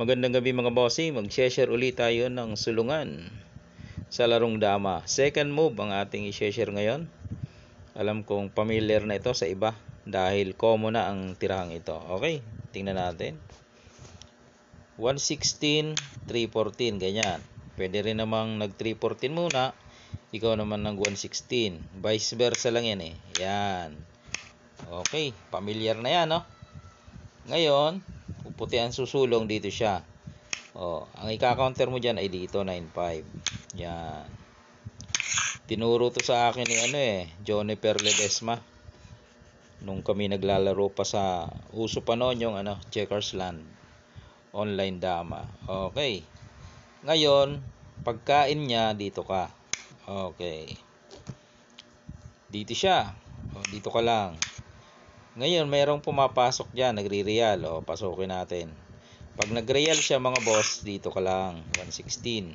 Magandang gabi mga bossing, mag-share ulit tayo ng sulungan sa larong dama. Second move ang ating i-share ngayon. Alam kong familiar na ito sa iba dahil common na ang tirahang ito. Okay, tingnan natin. 116, 314, ganyan. Pwede rin namang nag 314 muna, ikaw naman ng 116. Vice versa lang yan eh. Yan. Okay, familiar na yan, no? Ngayon, puputi ang susulong, dito siya. Ang ika-counter mo dyan ay dito, 9.5. Yan. Tinuro to sa akin ni Joniper Ledesma. Nung kami naglalaro pa sa uso pa noon yung Checkers Land. Online dama. Okay. Ngayon, pagkain niya, dito ka. Okay. Dito siya. Dito ka lang. Ngayon, mayroong pumapasok dyan, nagre-real. Pasukin natin. Pag nag-real siya mga boss, dito ka lang, 116.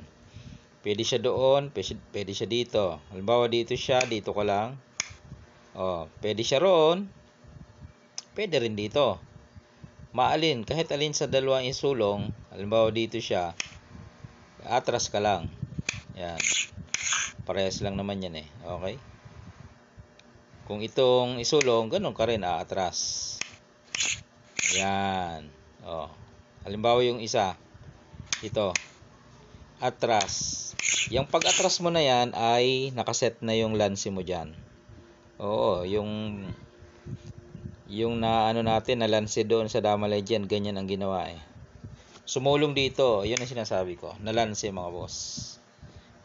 Pwede siya doon, pwede siya dito. Halimbawa dito siya, dito ka lang. Pwede siya roon, pwede rin dito. Maalin, kahit alin sa dalawang isulong, halimbawa dito siya, atras ka lang. Yan. Parehas lang naman yan eh. Okay? Kung itong isulong, ganun ka rin, atras. Yan. Halimbawa yung isa, ito, atras. Yung pag-atras mo na yan ay nakaset na yung lance mo dyan. Yung na natin na lance doon sa Dama Legend, ganyan ang ginawa eh. Sumulong dito, yun ang sinasabi ko, na lance mga boss.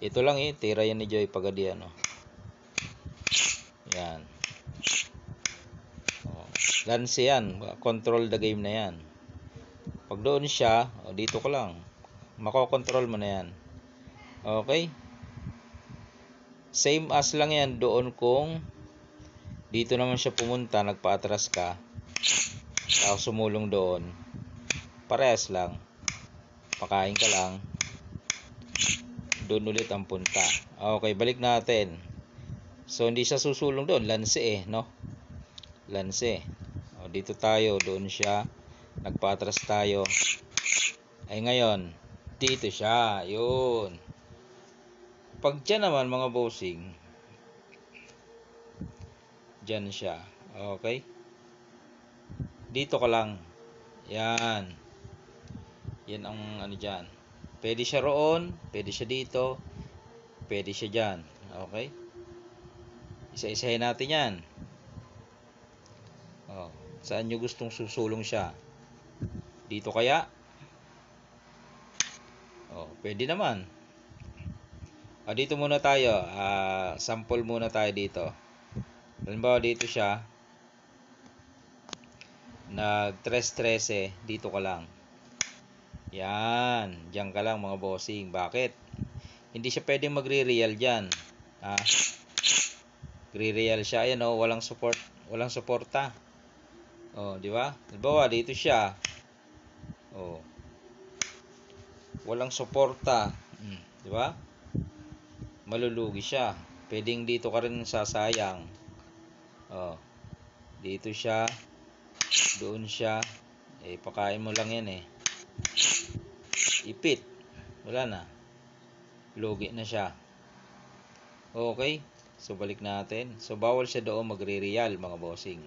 Ito lang tira yan ni Joy Pagadian. Yan. Lance yan, control the game na yan. Pag doon siya, dito ko lang, makokontrol mo na yan. Okay? Same as lang yan doon kung dito naman siya pumunta, nagpa-atras ka, tapos sumulong doon. Parehas lang. Pakain ka lang. Doon ulit ang punta. Okay, balik natin. So, hindi siya susulong doon. Lance no? Lance. Dito tayo, doon siya. Nagpa-atras tayo. Ay ngayon, dito siya. Yun. Pag dyan naman mga bossing, dyan siya. Okay? Dito ka lang. Yan. Yan ang dyan. Pwede siya roon, pwede siya dito, pwede siya dyan. Okay? Isa-isahin natin yan. Saan nyo gustong susulong siya? Dito kaya? Pwede naman. Dito muna tayo. Sample muna tayo dito. Halimbawa dito siya. Nag-13, dito ka lang. Yan. Diyan ka lang mga bossing. Bakit? Hindi siya pwedeng magre-real dyan. Re-real siya. Ayan walang support. Walang suporta. Di ba? Halimbawa dito siya. Walang suporta. Di ba? Malulugi siya. Pwedeng dito ka rin sasayang. Dito siya. Doon siya. Pakain mo lang yan eh. Ipit. Wala na. Lugi na siya. Okay. So balik natin. So bawal siya doon magre-real mga bossing.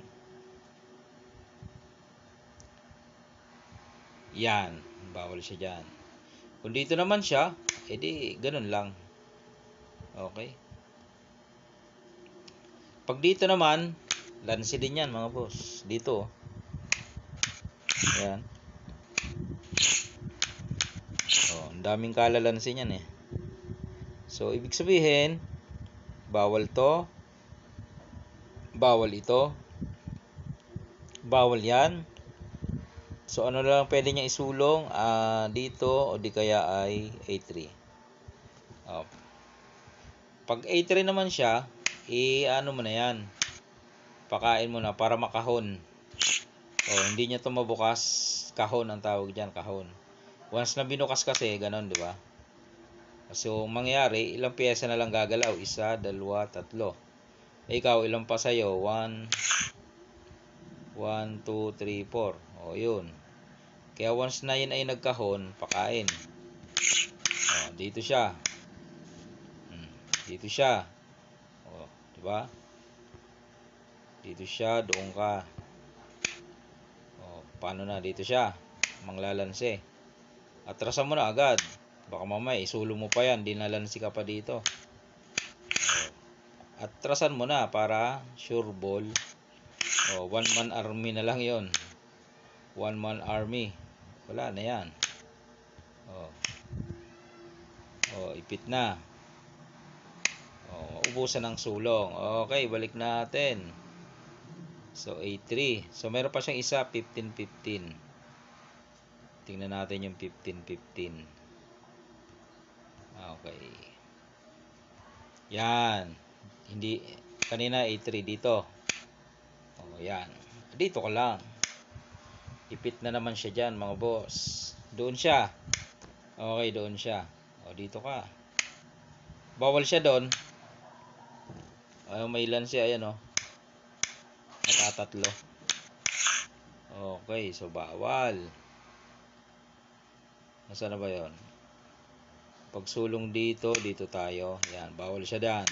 Yan. Bawal siya dyan. Kung dito naman siya, edi ganun lang. Okay. Pag dito naman, lance din yan mga boss. Dito. Ayan. Ang daming kalalansin yan eh. So, ibig sabihin, bawal to. Bawal ito. Bawal yan. So, ano lang pwede niya isulong? Dito, o di kaya ay A3. Pag A3 naman siya, ano mo na yan. Pakain mo na para makahon. Hindi niya to mabukas. Kahon ang tawag dyan, kahon. Once na binukas kasi, ganon, di ba? So, mangyari, ilang piyesa na lang gagalaw? 1, 2, 3. Ikaw, ilang pa sa'yo? 1, 2, 3, 4. Yun. Kaya once na yun ay nagkahon, pakain. Dito siya. Dito siya. Di ba? Dito siya, doon ka. Paano na? Dito siya. Manglalansi. Atrasan mo na agad. Baka mamaya isulo mo pa yan, di nalansi ka pa dito. Atrasan mo na para sure ball. One man army na lang yon. One man army. Wala na yan. Ipit na. Ubusan ng sulong. Okay, balik natin. So, A3. So, meron pa siyang isa, 15-15. Tingnan natin yung 15-15. Okay. Yan. Hindi, kanina A3 dito. Yan. Dito ka lang. Ipit na naman siya dyan, mga boss. Doon siya. Okay, doon siya. Dito ka. Bawal siya doon. May ilan siya, ayan nakatatlo. Okay, so bawal. Nasaan na ba yon? Pagsulong dito, dito tayo. Yan, bawal siya dyan.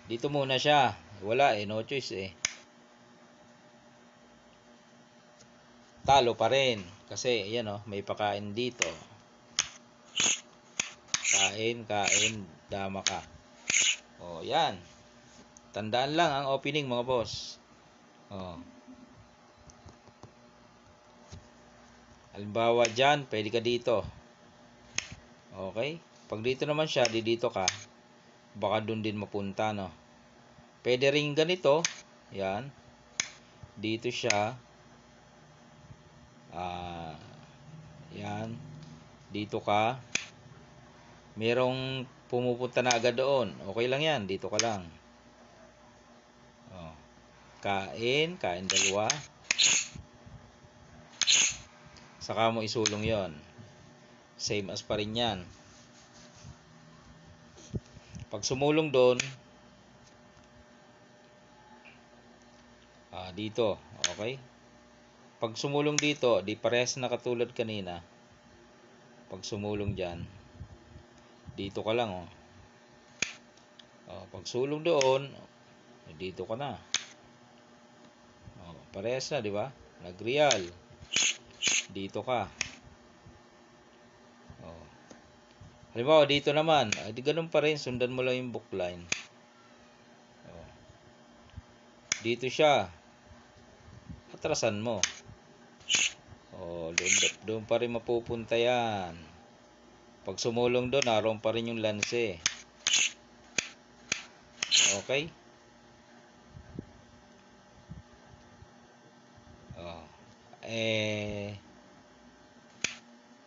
Dito muna siya. Wala no choice Talo pa rin. Kasi, ayan may pakain dito. Kain, dama ka. Yan. Tandaan lang ang opening, mga boss. Halimbawa dyan, pwede ka dito. Okay? Pag dito naman siya, dito ka. Baka dun din mapunta, Pwede rin ganito. Yan. Dito siya. Yan. Dito ka. Merong pumupunta na agad doon. Okay lang yan. Dito ka lang. Kain dalawa. Saka mo isulong yon. Same as pa rin yan. Pag sumulong doon, dito. Okay? Pag sumulong dito, di parehas na katulad kanina. Pag sumulong dyan, dito ka lang. Pag sulong doon, dito ka na. Parehas na, di ba? Nag-real. Dito ka. Halimbawa, dito naman. Di ganun pa rin. Sundan mo lang yung bookline. Dito siya. Atrasan mo. Doon pa rin mapupunta yan. Pag sumulong doon, naroon pa rin yung lanse. Okay?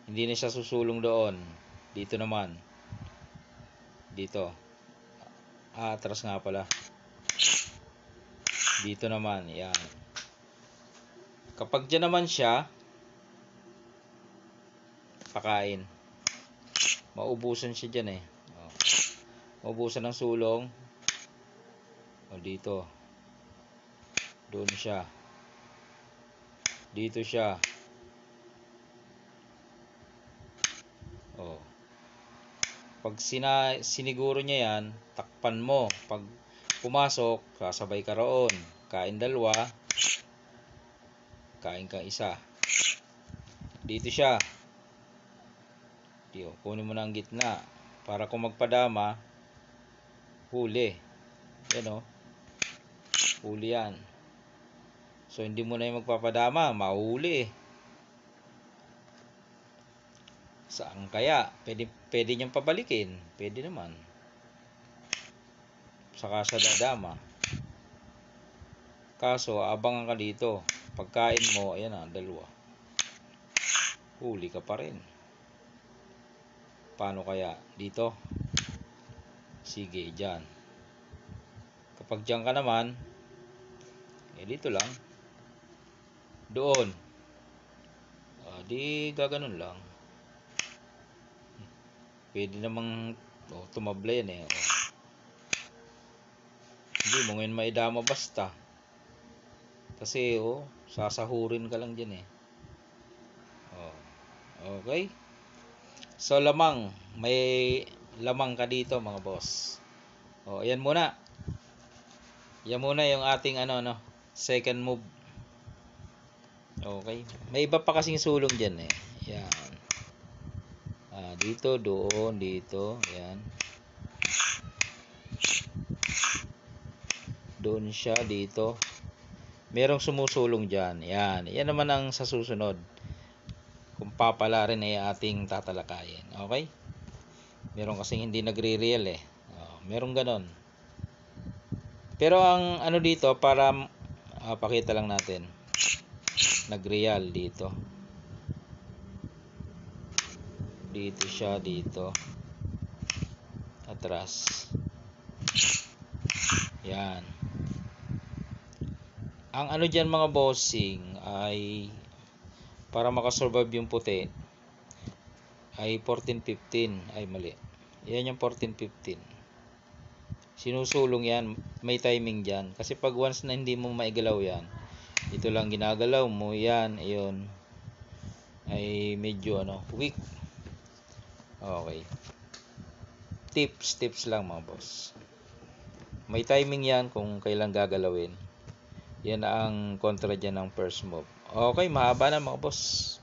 Hindi na siya susulong doon. Dito naman. Dito. Atras nga pala. Dito naman. Yan. Kapag dyan naman siya, pakain. Maubusan siya dyan Maubusan ng sulong. Dito. Doon siya. Dito siya. Pag siniguro niya yan, takpan mo. Pag pumasok, kasabay ka roon. Kain dalawa. Kain ka isa. Dito siya. Kunin mo na ang gitna. Para kung magpadama, huli. Yan huli yan. So, hindi mo na yung magpapadama. Mahuli Saan kaya? Pwede niyang pabalikin. Pwede naman. Saka sa dadama. Kaso, abangan ka dito. Pagkain mo, ayan dalawa. Huli ka pa rin. Paano kaya? Dito? Sige, dyan. Kapag dyan ka naman, dito lang. Doon. Di gaganon lang. Pwede namang tumable yan Hindi mo ngayon maidama basta. Kasi sasahurin ka lang dyan Okay? So, lamang. May lamang ka dito, mga boss. O, yan muna. Yan muna yung ating second move. Okay? May iba pa kasing sulong dyan eh. Yan. Dito, doon, dito. Yan. Doon siya, dito. Merong sumusulong dyan. Yan. Yan naman ang sa susunod. Kung papala rin ay ating tatalakayin. Okay? Meron kasing hindi nagre-real eh. Merong ganon. Pero ang dito, para pakita lang natin. Nag-real dito. Dito siya, dito. Atras. Yan. Ang dyan mga bossing ay para makasurvive yung puti ay 14-15. Ay mali. Yan yung 14-15. Sinusulong yan. May timing dyan. Kasi pag once na hindi mo maigalaw yan, ito lang ginagalaw mo yan. Ayun. Ay medyo weak. Okay. Tips lang mga boss. May timing yan kung kailan gagalawin. Yan ang kontra dyan ng first move. Okay, mahaba na mga boss.